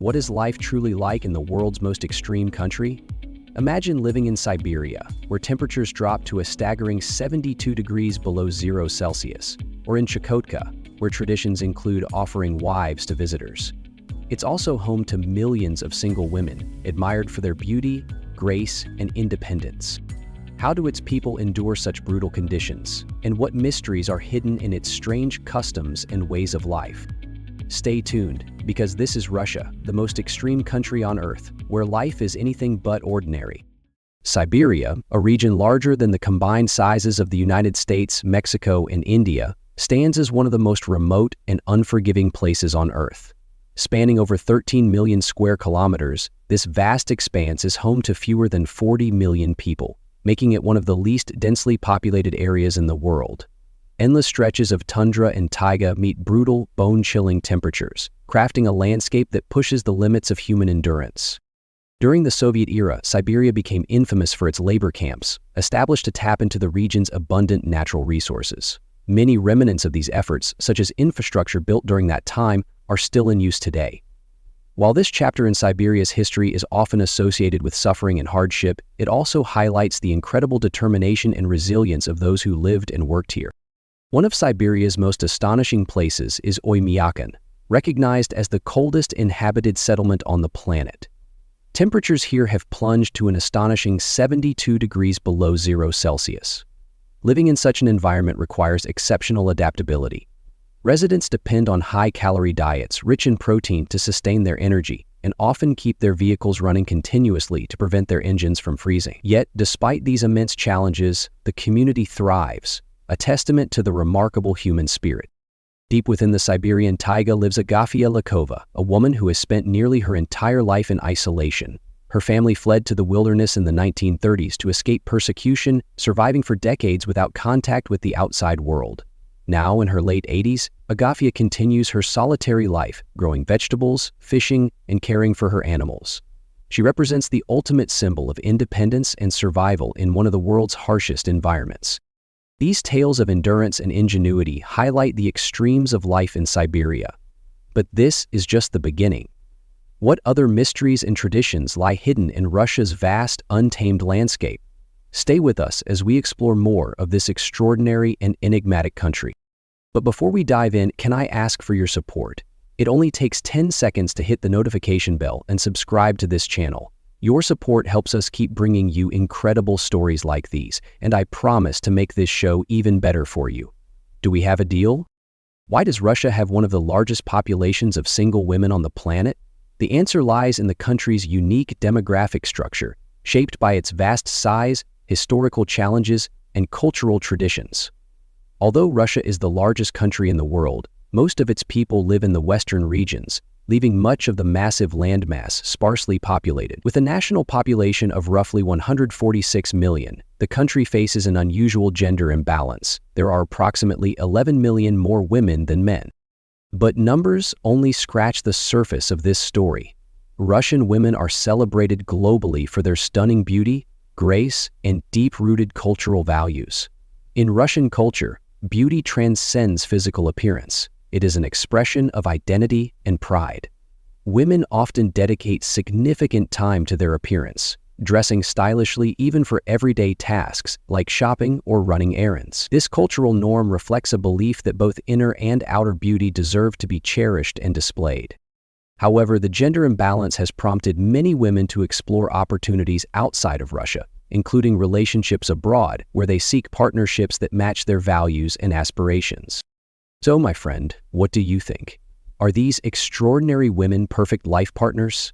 What is life truly like in the world's most extreme country? Imagine living in Siberia, where temperatures drop to a staggering 72 degrees below 0 Celsius, or in Chukotka, where traditions include offering wives to visitors. It's also home to millions of single women, admired for their beauty, grace, and independence. How do its people endure such brutal conditions, and what mysteries are hidden in its strange customs and ways of life? Stay tuned, because this is Russia, the most extreme country on Earth, where life is anything but ordinary. Siberia, a region larger than the combined sizes of the United States, Mexico, and India, stands as one of the most remote and unforgiving places on Earth. Spanning over 13 million square kilometers, this vast expanse is home to fewer than 40 million people, making it one of the least densely populated areas in the world. Endless stretches of tundra and taiga meet brutal, bone-chilling temperatures, crafting a landscape that pushes the limits of human endurance. During the Soviet era, Siberia became infamous for its labor camps, established to tap into the region's abundant natural resources. Many remnants of these efforts, such as infrastructure built during that time, are still in use today. While this chapter in Siberia's history is often associated with suffering and hardship, it also highlights the incredible determination and resilience of those who lived and worked here. One of Siberia's most astonishing places is Oymyakon, recognized as the coldest inhabited settlement on the planet. Temperatures here have plunged to an astonishing 72 degrees below 0 Celsius. Living in such an environment requires exceptional adaptability. Residents depend on high-calorie diets rich in protein to sustain their energy and often keep their vehicles running continuously to prevent their engines from freezing. Yet, despite these immense challenges, the community thrives, a testament to the remarkable human spirit. Deep within the Siberian taiga lives Agafia Lakova, a woman who has spent nearly her entire life in isolation. Her family fled to the wilderness in the 1930s to escape persecution, surviving for decades without contact with the outside world. Now, in her late 80s, Agafia continues her solitary life, growing vegetables, fishing, and caring for her animals. She represents the ultimate symbol of independence and survival in one of the world's harshest environments. These tales of endurance and ingenuity highlight the extremes of life in Siberia. But this is just the beginning. What other mysteries and traditions lie hidden in Russia's vast, untamed landscape? Stay with us as we explore more of this extraordinary and enigmatic country. But before we dive in, can I ask for your support? It only takes 10 seconds to hit the notification bell and subscribe to this channel. Your support helps us keep bringing you incredible stories like these, and I promise to make this show even better for you. Do we have a deal? Why does Russia have one of the largest populations of single women on the planet? The answer lies in the country's unique demographic structure, shaped by its vast size, historical challenges, and cultural traditions. Although Russia is the largest country in the world, most of its people live in the western regions, leaving much of the massive landmass sparsely populated. With a national population of roughly 146 million, the country faces an unusual gender imbalance. There are approximately 11 million more women than men. But numbers only scratch the surface of this story. Russian women are celebrated globally for their stunning beauty, grace, and deep-rooted cultural values. In Russian culture, beauty transcends physical appearance. It is an expression of identity and pride. Women often dedicate significant time to their appearance, dressing stylishly even for everyday tasks like shopping or running errands. This cultural norm reflects a belief that both inner and outer beauty deserve to be cherished and displayed. However, the gender imbalance has prompted many women to explore opportunities outside of Russia, including relationships abroad, where they seek partnerships that match their values and aspirations. So, my friend, what do you think? Are these extraordinary women perfect life partners?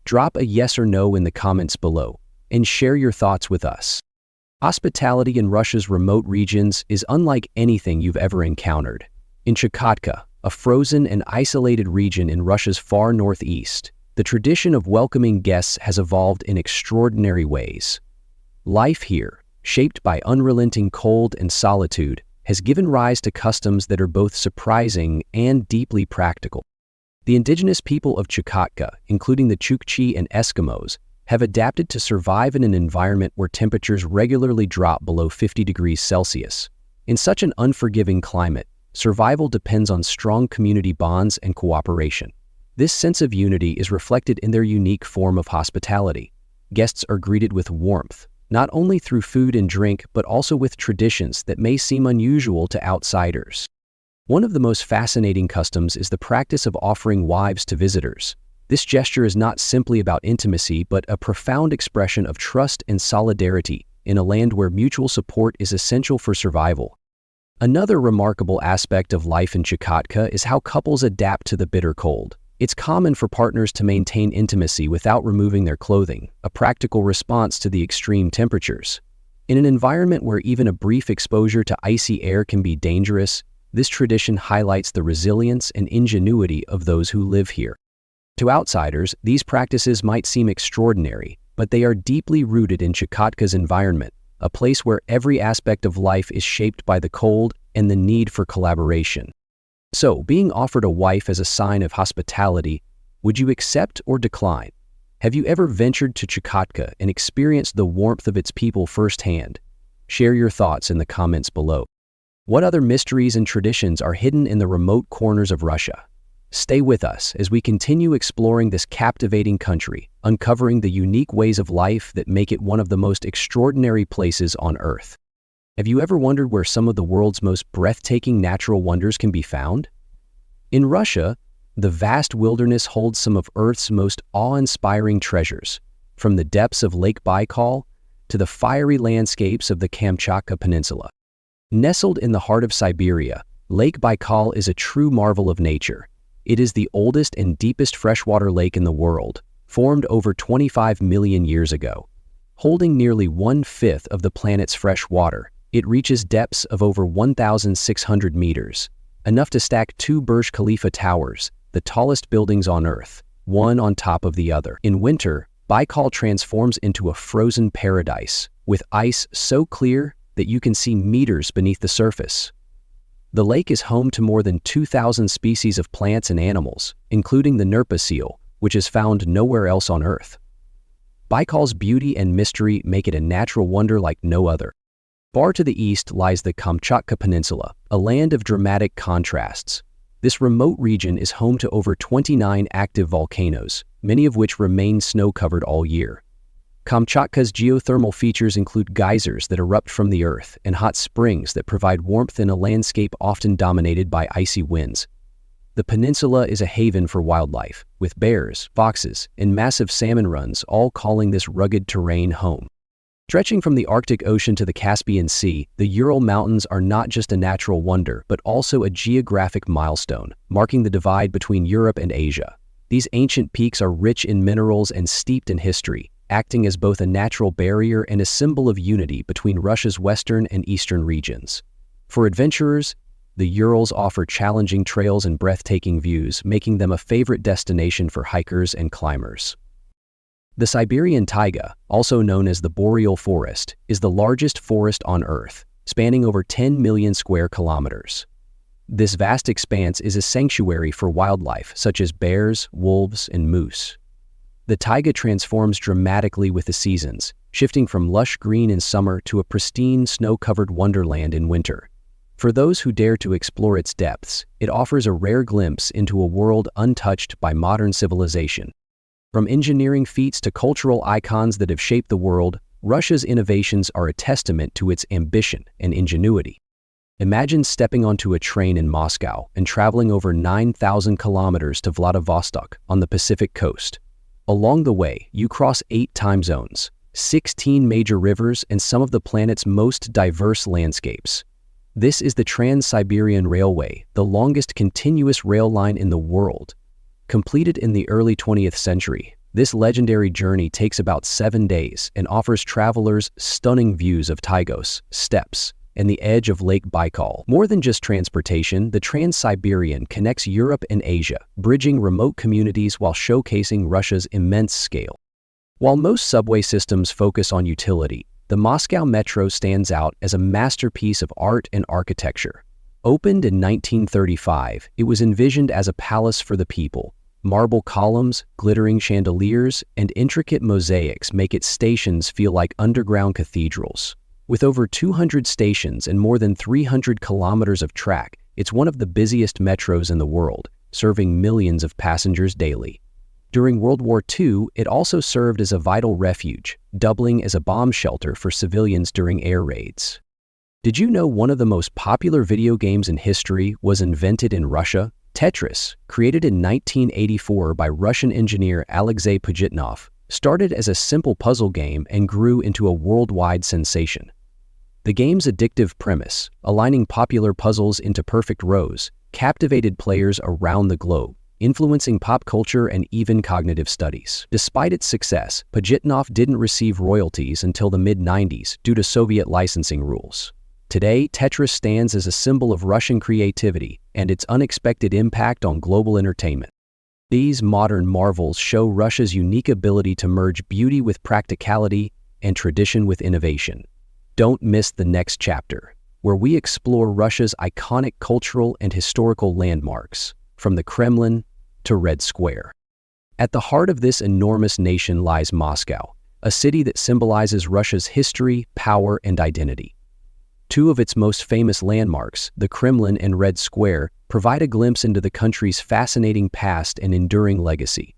Drop a yes or no in the comments below and share your thoughts with us. Hospitality in Russia's remote regions is unlike anything you've ever encountered. In Chukotka, a frozen and isolated region in Russia's far northeast, the tradition of welcoming guests has evolved in extraordinary ways. Life here, shaped by unrelenting cold and solitude, has given rise to customs that are both surprising and deeply practical. The indigenous people of Chukotka, including the Chukchi and Eskimos, have adapted to survive in an environment where temperatures regularly drop below 50 degrees Celsius. In such an unforgiving climate, survival depends on strong community bonds and cooperation. This sense of unity is reflected in their unique form of hospitality. Guests are greeted with warmth, not only through food and drink, but also with traditions that may seem unusual to outsiders. One of the most fascinating customs is the practice of offering wives to visitors. This gesture is not simply about intimacy, but a profound expression of trust and solidarity in a land where mutual support is essential for survival. Another remarkable aspect of life in Chukotka is how couples adapt to the bitter cold. It's common for partners to maintain intimacy without removing their clothing, a practical response to the extreme temperatures. In an environment where even a brief exposure to icy air can be dangerous, this tradition highlights the resilience and ingenuity of those who live here. To outsiders, these practices might seem extraordinary, but they are deeply rooted in Chukotka's environment, a place where every aspect of life is shaped by the cold and the need for collaboration. So, being offered a wife as a sign of hospitality, would you accept or decline? Have you ever ventured to Chukotka and experienced the warmth of its people firsthand? Share your thoughts in the comments below. What other mysteries and traditions are hidden in the remote corners of Russia? Stay with us as we continue exploring this captivating country, uncovering the unique ways of life that make it one of the most extraordinary places on Earth. Have you ever wondered where some of the world's most breathtaking natural wonders can be found? In Russia, the vast wilderness holds some of Earth's most awe-inspiring treasures, from the depths of Lake Baikal to the fiery landscapes of the Kamchatka Peninsula. Nestled in the heart of Siberia, Lake Baikal is a true marvel of nature. It is the oldest and deepest freshwater lake in the world, formed over 25 million years ago. Holding nearly 1/5 of the planet's fresh water, it reaches depths of over 1,600 meters, enough to stack 2 Burj Khalifa towers, the tallest buildings on Earth, one on top of the other. In winter, Baikal transforms into a frozen paradise, with ice so clear that you can see meters beneath the surface. The lake is home to more than 2,000 species of plants and animals, including the Nerpa seal, which is found nowhere else on Earth. Baikal's beauty and mystery make it a natural wonder like no other. Far to the east lies the Kamchatka Peninsula, a land of dramatic contrasts. This remote region is home to over 29 active volcanoes, many of which remain snow-covered all year. Kamchatka's geothermal features include geysers that erupt from the earth and hot springs that provide warmth in a landscape often dominated by icy winds. The peninsula is a haven for wildlife, with bears, foxes, and massive salmon runs all calling this rugged terrain home. Stretching from the Arctic Ocean to the Caspian Sea, the Ural Mountains are not just a natural wonder, but also a geographic milestone, marking the divide between Europe and Asia. These ancient peaks are rich in minerals and steeped in history, acting as both a natural barrier and a symbol of unity between Russia's western and eastern regions. For adventurers, the Urals offer challenging trails and breathtaking views, making them a favorite destination for hikers and climbers. The Siberian taiga, also known as the boreal forest, is the largest forest on Earth, spanning over 10 million square kilometers. This vast expanse is a sanctuary for wildlife such as bears, wolves, and moose. The taiga transforms dramatically with the seasons, shifting from lush green in summer to a pristine, snow-covered wonderland in winter. For those who dare to explore its depths, it offers a rare glimpse into a world untouched by modern civilization. From engineering feats to cultural icons that have shaped the world, Russia's innovations are a testament to its ambition and ingenuity. Imagine stepping onto a train in Moscow and traveling over 9,000 kilometers to Vladivostok on the Pacific coast. Along the way, you cross 8 time zones, 16 major rivers, and some of the planet's most diverse landscapes. This is the Trans-Siberian Railway, the longest continuous rail line in the world. Completed in the early 20th century, this legendary journey takes about 7 days and offers travelers stunning views of Taigos, steppes, and the edge of Lake Baikal. More than just transportation, the Trans-Siberian connects Europe and Asia, bridging remote communities while showcasing Russia's immense scale. While most subway systems focus on utility, the Moscow Metro stands out as a masterpiece of art and architecture. Opened in 1935, it was envisioned as a palace for the people. Marble columns, glittering chandeliers, and intricate mosaics make its stations feel like underground cathedrals. With over 200 stations and more than 300 kilometers of track, it's one of the busiest metros in the world, serving millions of passengers daily. During World War II, it also served as a vital refuge, doubling as a bomb shelter for civilians during air raids. Did you know one of the most popular video games in history was invented in Russia? Tetris, created in 1984 by Russian engineer Alexei Pajitnov, started as a simple puzzle game and grew into a worldwide sensation. The game's addictive premise, aligning popular puzzles into perfect rows, captivated players around the globe, influencing pop culture and even cognitive studies. Despite its success, Pajitnov didn't receive royalties until the mid-90s due to Soviet licensing rules. Today, Tetris stands as a symbol of Russian creativity and its unexpected impact on global entertainment. These modern marvels show Russia's unique ability to merge beauty with practicality and tradition with innovation. Don't miss the next chapter, where we explore Russia's iconic cultural and historical landmarks, from the Kremlin to Red Square. At the heart of this enormous nation lies Moscow, a city that symbolizes Russia's history, power, and identity. Two of its most famous landmarks, the Kremlin and Red Square, provide a glimpse into the country's fascinating past and enduring legacy.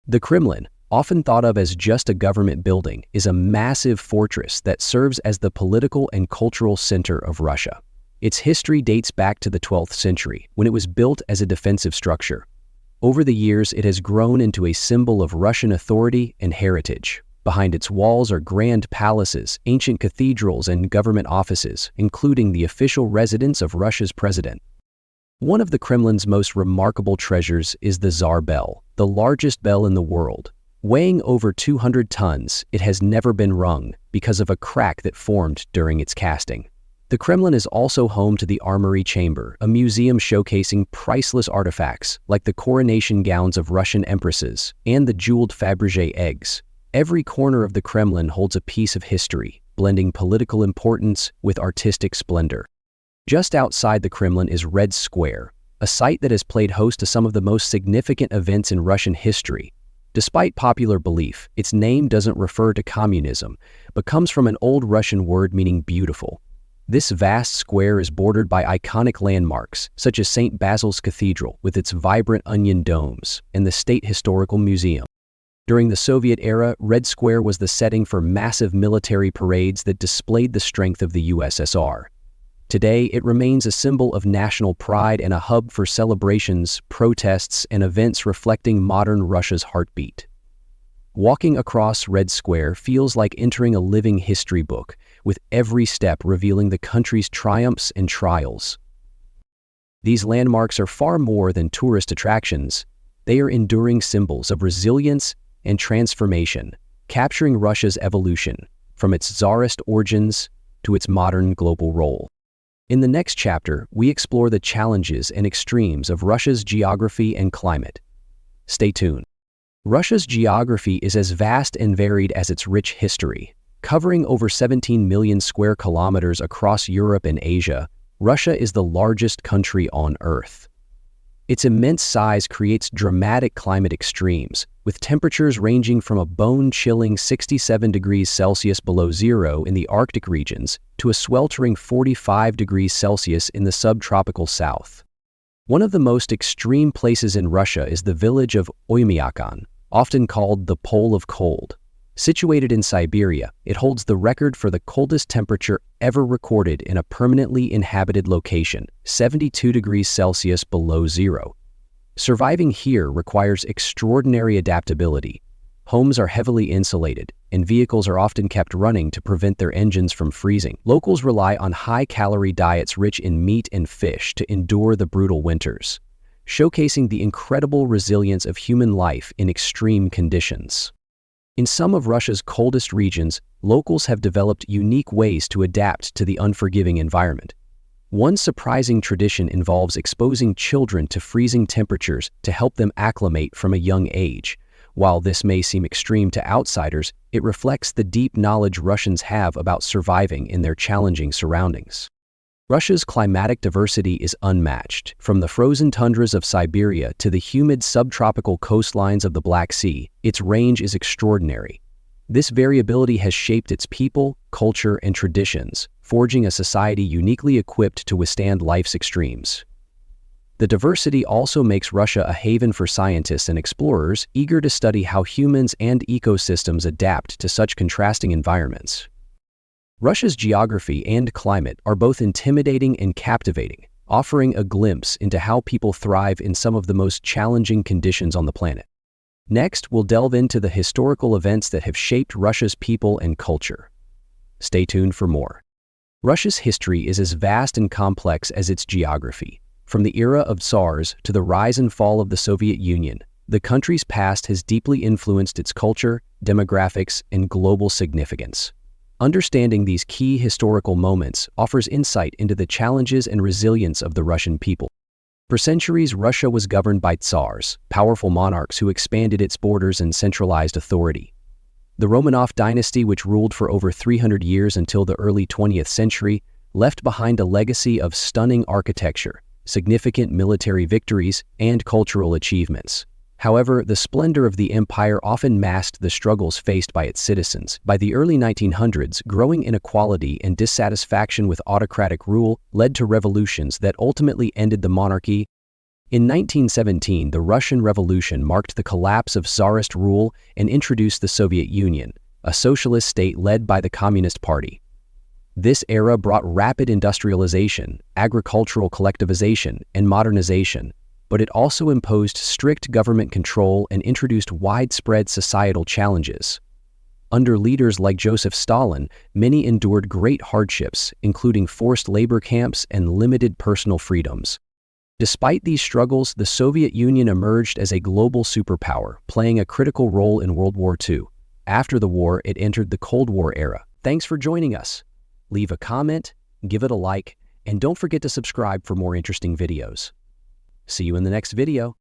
The Kremlin, often thought of as just a government building, is a massive fortress that serves as the political and cultural center of Russia. Its history dates back to the 12th century, when it was built as a defensive structure. Over the years, it has grown into a symbol of Russian authority and heritage. Behind its walls are grand palaces, ancient cathedrals, and government offices, including the official residence of Russia's president. One of the Kremlin's most remarkable treasures is the Tsar Bell, the largest bell in the world. Weighing over 200 tons, it has never been rung because of a crack that formed during its casting. The Kremlin is also home to the Armory Chamber, a museum showcasing priceless artifacts like the coronation gowns of Russian empresses and the jeweled Fabergé eggs. Every corner of the Kremlin holds a piece of history, blending political importance with artistic splendor. Just outside the Kremlin is Red Square, a site that has played host to some of the most significant events in Russian history. Despite popular belief, its name doesn't refer to communism, but comes from an old Russian word meaning beautiful. This vast square is bordered by iconic landmarks, such as St. Basil's Cathedral with its vibrant onion domes, and the State Historical Museum. During the Soviet era, Red Square was the setting for massive military parades that displayed the strength of the USSR. Today, it remains a symbol of national pride and a hub for celebrations, protests, and events reflecting modern Russia's heartbeat. Walking across Red Square feels like entering a living history book, with every step revealing the country's triumphs and trials. These landmarks are far more than tourist attractions. They are enduring symbols of resilience and transformation, capturing Russia's evolution, from its czarist origins to its modern global role. In the next chapter, we explore the challenges and extremes of Russia's geography and climate. Stay tuned. Russia's geography is as vast and varied as its rich history. Covering over 17 million square kilometers across Europe and Asia, Russia is the largest country on Earth. Its immense size creates dramatic climate extremes, with temperatures ranging from a bone-chilling 67 degrees Celsius below zero in the Arctic regions to a sweltering 45 degrees Celsius in the subtropical south. One of the most extreme places in Russia is the village of Oymyakon, often called the Pole of Cold. Situated in Siberia, it holds the record for the coldest temperature ever recorded in a permanently inhabited location, 72 degrees Celsius below zero. Surviving here requires extraordinary adaptability. Homes are heavily insulated, and vehicles are often kept running to prevent their engines from freezing. Locals rely on high-calorie diets rich in meat and fish to endure the brutal winters, showcasing the incredible resilience of human life in extreme conditions. In some of Russia's coldest regions, locals have developed unique ways to adapt to the unforgiving environment. One surprising tradition involves exposing children to freezing temperatures to help them acclimate from a young age. While this may seem extreme to outsiders, it reflects the deep knowledge Russians have about surviving in their challenging surroundings. Russia's climatic diversity is unmatched. From the frozen tundras of Siberia to the humid subtropical coastlines of the Black Sea, its range is extraordinary. This variability has shaped its people, culture, and traditions, forging a society uniquely equipped to withstand life's extremes. The diversity also makes Russia a haven for scientists and explorers eager to study how humans and ecosystems adapt to such contrasting environments. Russia's geography and climate are both intimidating and captivating, offering a glimpse into how people thrive in some of the most challenging conditions on the planet. Next, we'll delve into the historical events that have shaped Russia's people and culture. Stay tuned for more. Russia's history is as vast and complex as its geography. From the era of Tsars to the rise and fall of the Soviet Union, the country's past has deeply influenced its culture, demographics, and global significance. Understanding these key historical moments offers insight into the challenges and resilience of the Russian people. For centuries, Russia was governed by Tsars, powerful monarchs who expanded its borders and centralized authority. The Romanov dynasty, which ruled for over 300 years until the early 20th century, left behind a legacy of stunning architecture, significant military victories, and cultural achievements. However, the splendor of the empire often masked the struggles faced by its citizens. By the early 1900s, growing inequality and dissatisfaction with autocratic rule led to revolutions that ultimately ended the monarchy. In 1917, the Russian Revolution marked the collapse of Tsarist rule and introduced the Soviet Union, a socialist state led by the Communist Party. This era brought rapid industrialization, agricultural collectivization, and modernization, but it also imposed strict government control and introduced widespread societal challenges. Under leaders like Joseph Stalin, many endured great hardships, including forced labor camps and limited personal freedoms. Despite these struggles, the Soviet Union emerged as a global superpower, playing a critical role in World War II. After the war, it entered the Cold War era. Thanks for joining us. Leave a comment, give it a like, and don't forget to subscribe for more interesting videos. See you in the next video.